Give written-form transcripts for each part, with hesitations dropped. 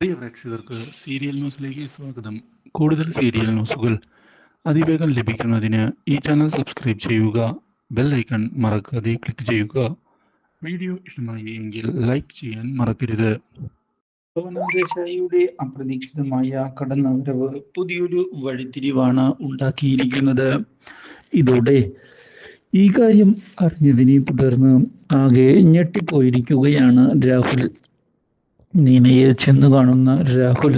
പ്രിയ പ്രേക്ഷകർക്ക് സീരിയൽ ന്യൂസിലേക്ക് സ്വാഗതം. കൂടുതൽ സീരിയൽ ന്യൂസുകൾ അതിവേഗം ലഭിക്കുന്നതിന് ഈ ചാനൽ സബ്സ്ക്രൈബ് ചെയ്യുക. ബെൽ ഐക്കൺ മറക്കാതെ ക്ലിക്ക് ചെയ്യുക. വീഡിയോ ഇഷ്ടമായി എങ്കിൽ ലൈക്ക് ചെയ്യാൻ മറക്കരുത്. സോനാ ദേശായിയുടെ അപ്രതീക്ഷിതമായ കടന്നുവരവ് പുതിയൊരു വഴിത്തിരിവാണ് ഉണ്ടാക്കിയിരിക്കുന്നത്. ഇതോടെ ഈ കാര്യം അറിഞ്ഞതിനെ തുടർന്ന് ആകെ ഞെട്ടിപ്പോയിരിക്കുകയാണ് രാഹുൽ. നീനയെ ചെന്നു കാണുന്ന രാഹുൽ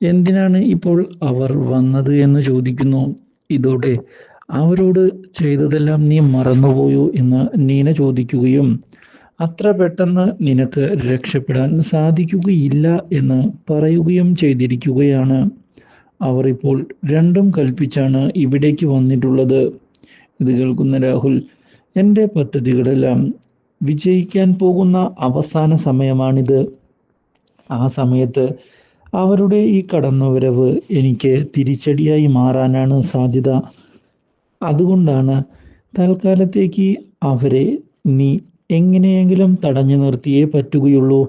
എന്തിനാണ് ഇപ്പോൾ അവർ വന്നത് എന്ന് ചോദിക്കുന്നു. ഇതോടെ അവരോട് ചെയ്തതെല്ലാം നീ മറന്നുപോയോ എന്ന് നീന ചോദിക്കുകയും അത്ര പെട്ടെന്ന് നിനക്ക് രക്ഷപ്പെടാൻ സാധിക്കുകയില്ല എന്ന് പറയുകയും ചെയ്തിരിക്കുകയാണ്. അവർ ഇപ്പോൾ രണ്ടും കൽപ്പിച്ചാണ് ഇവിടേക്ക് വന്നിട്ടുള്ളത്. ഇത് കേൾക്കുന്ന രാഹുൽ, എൻ്റെ പദ്ധതികളെല്ലാം വിജയിക്കാൻ പോകുന്ന അവസാന സമയമാണിത്. ആ സമയത്ത് അവരുടെ ഈ കടന്നുവരവ് എനിക്ക് തിരിച്ചടിയായി മാറാനാണ് സാധ്യത. അതുകൊണ്ടാണ് തൽക്കാലത്തേക്ക് അവരെ നീ എങ്ങനെയെങ്കിലും തടഞ്ഞു നിർത്തിയേ പറ്റുകയുള്ളൂ.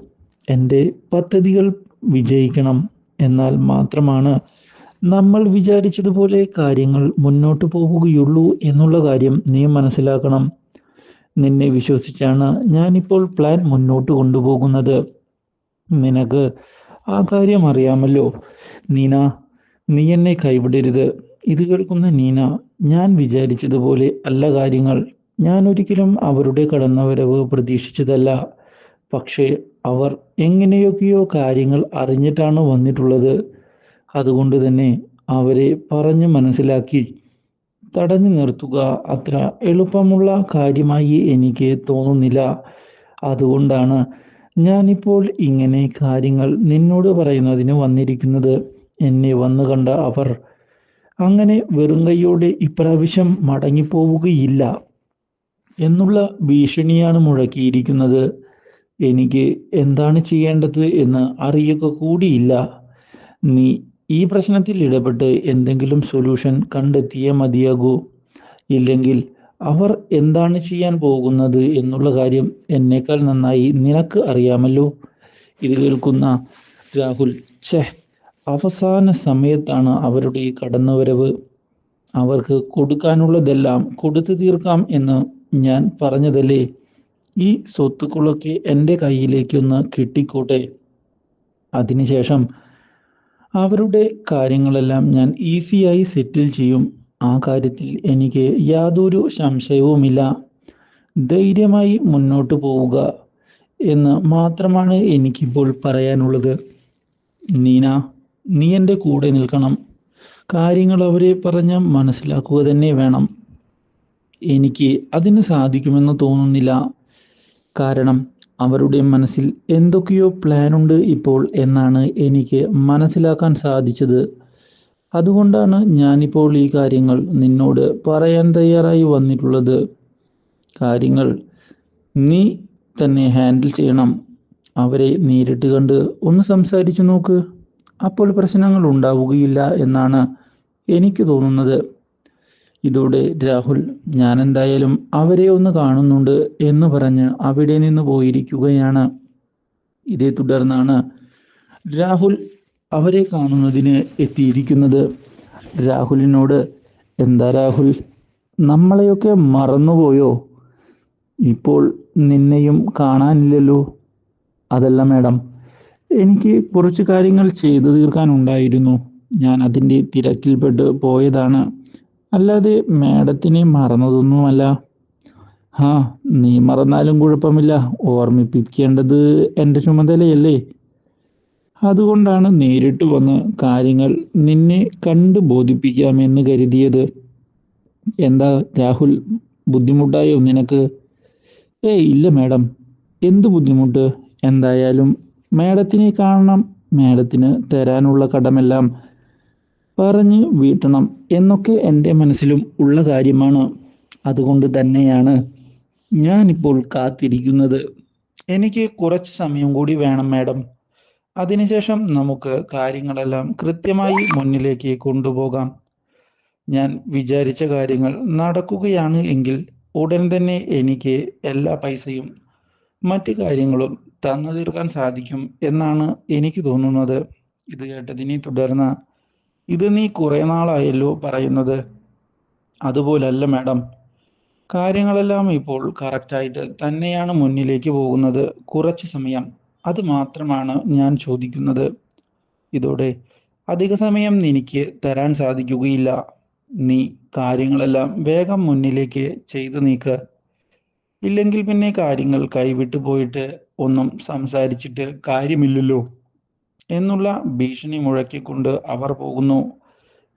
എൻ്റെ പദ്ധതികൾ വിജയിക്കണം. എന്നാൽ മാത്രമാണ് നമ്മൾ വിചാരിച്ചതുപോലെ കാര്യങ്ങൾ മുന്നോട്ട് പോവുകയുള്ളൂ എന്നുള്ള കാര്യം നീ മനസ്സിലാക്കണം. നിന്നെ വിശ്വസിച്ചാണ് ഞാനിപ്പോൾ പ്ലാൻ മുന്നോട്ട് കൊണ്ടുപോകുന്നത്. നിനക്ക് ആ കാര്യം അറിയാമല്ലോ നീന. നീ എന്നെ കൈവിടരുത്. ഇത് കേൾക്കുന്ന നീന, ഞാൻ വിചാരിച്ചതുപോലെ അല്ല കാര്യങ്ങൾ. ഞാൻ ഒരിക്കലും അവരുടെ കടന്നുവരവ് പ്രതീക്ഷിച്ചതല്ല. പക്ഷേ അവർ എങ്ങനെയൊക്കെയോ കാര്യങ്ങൾ അറിഞ്ഞിട്ടാണ് വന്നിട്ടുള്ളത്. അതുകൊണ്ട് തന്നെ അവരെ പറഞ്ഞു മനസ്സിലാക്കി തടഞ്ഞു നിർത്തുക അത്ര എളുപ്പമുള്ള കാര്യമായി എനിക്ക് തോന്നുന്നില്ല. അതുകൊണ്ടാണ് ഞാനിപ്പോൾ ഇങ്ങനെ കാര്യങ്ങൾ നിന്നോട് പറയുന്നതിന് വന്നിരിക്കുന്നത്. എന്നെ വന്നു കണ്ട അവർ അങ്ങനെ വെറും കൈയോടെ ഇപ്രാവശ്യം മടങ്ങിപ്പോവുകയില്ല എന്നുള്ള ഭീഷണിയാണ് മുഴക്കിയിരിക്കുന്നത്. എനിക്ക് എന്താണ് ചെയ്യേണ്ടത് എന്ന് അറിയുക കൂടിയില്ല. നീ ഈ പ്രശ്നത്തിൽ ഇടപെട്ട് എന്തെങ്കിലും സൊല്യൂഷൻ കണ്ടെത്തിയേ മതിയാകൂ. ഇല്ലെങ്കിൽ അവർ എന്താണ് ചെയ്യാൻ പോകുന്നത് എന്നുള്ള കാര്യം എന്നേക്കാൾ നന്നായി നിനക്ക് അറിയാമല്ലോ. ഇത് കേൾക്കുന്ന രാഹുൽ, അവസാന സമയത്താണ് അവരുടെ ഈ കടന്നുവരവ്. അവർക്ക് കൊടുക്കാനുള്ളതെല്ലാം കൊടുത്തു തീർക്കാം എന്ന് ഞാൻ പറഞ്ഞതല്ലേ. ഈ സ്വത്തുക്കളൊക്കെ എൻ്റെ കയ്യിലേക്കൊന്ന് കിട്ടിക്കോട്ടെ. അതിനുശേഷം അവരുടെ കാര്യങ്ങളെല്ലാം ഞാൻ ഈസിയായി സെറ്റിൽ ചെയ്യും. ആ കാര്യത്തിൽ എനിക്ക് യാതൊരു സംശയവുമില്ല. ധൈര്യമായി മുന്നോട്ട് പോവുക എന്ന് മാത്രമാണ് എനിക്കിപ്പോൾ പറയാനുള്ളത്. നീന, നീ എൻ്റെ കൂടെ നിൽക്കണം. കാര്യങ്ങൾ അവരെ പറഞ്ഞ് മനസ്സിലാക്കുക തന്നെ വേണം. എനിക്ക് അതിന് സാധിക്കുമെന്ന് തോന്നുന്നില്ല. കാരണം അവരുടെ മനസ്സിൽ എന്തൊക്കെയോ പ്ലാനുണ്ട് ഇപ്പോൾ എന്നാണ് എനിക്ക് മനസ്സിലാക്കാൻ സാധിച്ചത്. അതുകൊണ്ടാണ് ഞാനിപ്പോൾ ഈ കാര്യങ്ങൾ നിന്നോട് പറയാൻ തയ്യാറായി വന്നിട്ടുള്ളത്. കാര്യങ്ങൾ നീ തന്നെ ഹാൻഡിൽ ചെയ്യണം. അവരെ നേരിട്ട് കണ്ട് ഒന്ന് സംസാരിച്ചു നോക്ക്. അപ്പോൾ പ്രശ്നങ്ങൾ ഉണ്ടാവുകയില്ല എന്നാണ് എനിക്ക് തോന്നുന്നത്. ഇതോടെ രാഹുൽ, ഞാൻ എന്തായാലും അവരെ ഒന്ന് കാണുന്നുണ്ട് എന്ന് പറഞ്ഞ് അവിടെ നിന്ന് പോയിരിക്കുകയാണ്. ഇതേ തുടർന്നാണ് രാഹുൽ അവരെ കാണുന്നതിന് എത്തിയിരിക്കുന്നത്. രാഹുലിനോട്, എന്താ രാഹുൽ, നമ്മളെയൊക്കെ മറന്നുപോയോ? ഇപ്പോൾ നിന്നെയും കാണാനില്ലല്ലോ. അതല്ല മാഡം, എനിക്ക് കുറച്ച് കാര്യങ്ങൾ ചെയ്തു തീർക്കാനുണ്ടായിരുന്നു. ഞാൻ അതിൻ്റെ തിരക്കിൽപ്പെട്ട് പോയതാണ്. അല്ലാതെ മാഡത്തിനെ മറന്നതൊന്നുമല്ല. നീ മറന്നാലും കുഴപ്പമില്ല. ഓർമ്മിപ്പിക്കേണ്ടത് എൻ്റെ ചുമതലയല്ലേ. അതുകൊണ്ടാണ് നേരിട്ട് വന്ന് കാര്യങ്ങൾ നിന്നെ കണ്ടു ബോധിപ്പിക്കാമെന്ന് കരുതിയത്. എന്താ രാഹുൽ, ബുദ്ധിമുട്ടായോ നിനക്ക്? ഇല്ല മാഡം, എന്ത് ബുദ്ധിമുട്ട്? എന്തായാലും മാഡത്തിനെ കാണണം. മാഡത്തിന് തരാനുള്ള കടമെല്ലാം പറഞ്ഞ് വീട്ടണം എന്നൊക്കെ എൻ്റെ മനസ്സിലും ഉള്ള കാര്യമാണ്. അതുകൊണ്ട് തന്നെയാണ് ഞാനിപ്പോൾ കാത്തിരിക്കുന്നത്. എനിക്ക് കുറച്ച് സമയം കൂടി വേണം മാഡം. അതിനുശേഷം നമുക്ക് കാര്യങ്ങളെല്ലാം കൃത്യമായി മുന്നിലേക്ക് കൊണ്ടുപോകാം. ഞാൻ വിചാരിച്ച കാര്യങ്ങൾ നടക്കുകയാണ് എങ്കിൽ ഉടൻ തന്നെ എനിക്ക് എല്ലാ പൈസയും മറ്റു കാര്യങ്ങളും തന്നു തീർക്കാൻ സാധിക്കും എന്നാണ് എനിക്ക് തോന്നുന്നത്. ഇത് കേട്ടതിനെ തുടർന്ന്, ഇത് നീ കുറെ നാളായല്ലോ പറയുന്നത്. അതുപോലല്ല മാഡം, കാര്യങ്ങളെല്ലാം ഇപ്പോൾ കറക്റ്റായിട്ട് തന്നെയാണ് മുന്നിലേക്ക് പോകുന്നത്. കുറച്ച് സമയം, അത് മാത്രമാണ് ഞാൻ ചോദിക്കുന്നത്. ഇതോടെ അധിക സമയം എനിക്ക് തരാൻ സാധിക്കുകയില്ല. നീ കാര്യങ്ങളെല്ലാം വേഗം മുന്നിലേക്ക് ചെയ്തു നീക്ക്. ഇല്ലെങ്കിൽ പിന്നെ കാര്യങ്ങൾ കൈവിട്ടു പോയിട്ട് ഒന്നും സംസാരിച്ചിട്ട് കാര്യമില്ലല്ലോ എന്നുള്ള ഭീഷണി മുഴക്കിക്കൊണ്ട് അവർ പോകുന്നു.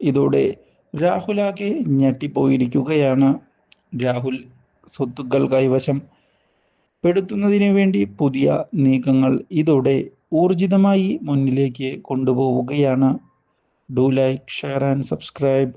ഇതോടെ രാഹുലാകെ ഞെട്ടിപ്പോയിരിക്കുകയാണ്. രാഹുൽ സ്വത്തുക്കൾ കൈവശം പെടുത്തുന്നതിന് വേണ്ടി പുതിയ നീക്കങ്ങൾ ഇതോടെ ഊർജിതമായി മുന്നിലേക്ക് കൊണ്ടുപോവുകയാണ്. Do like, share and subscribe.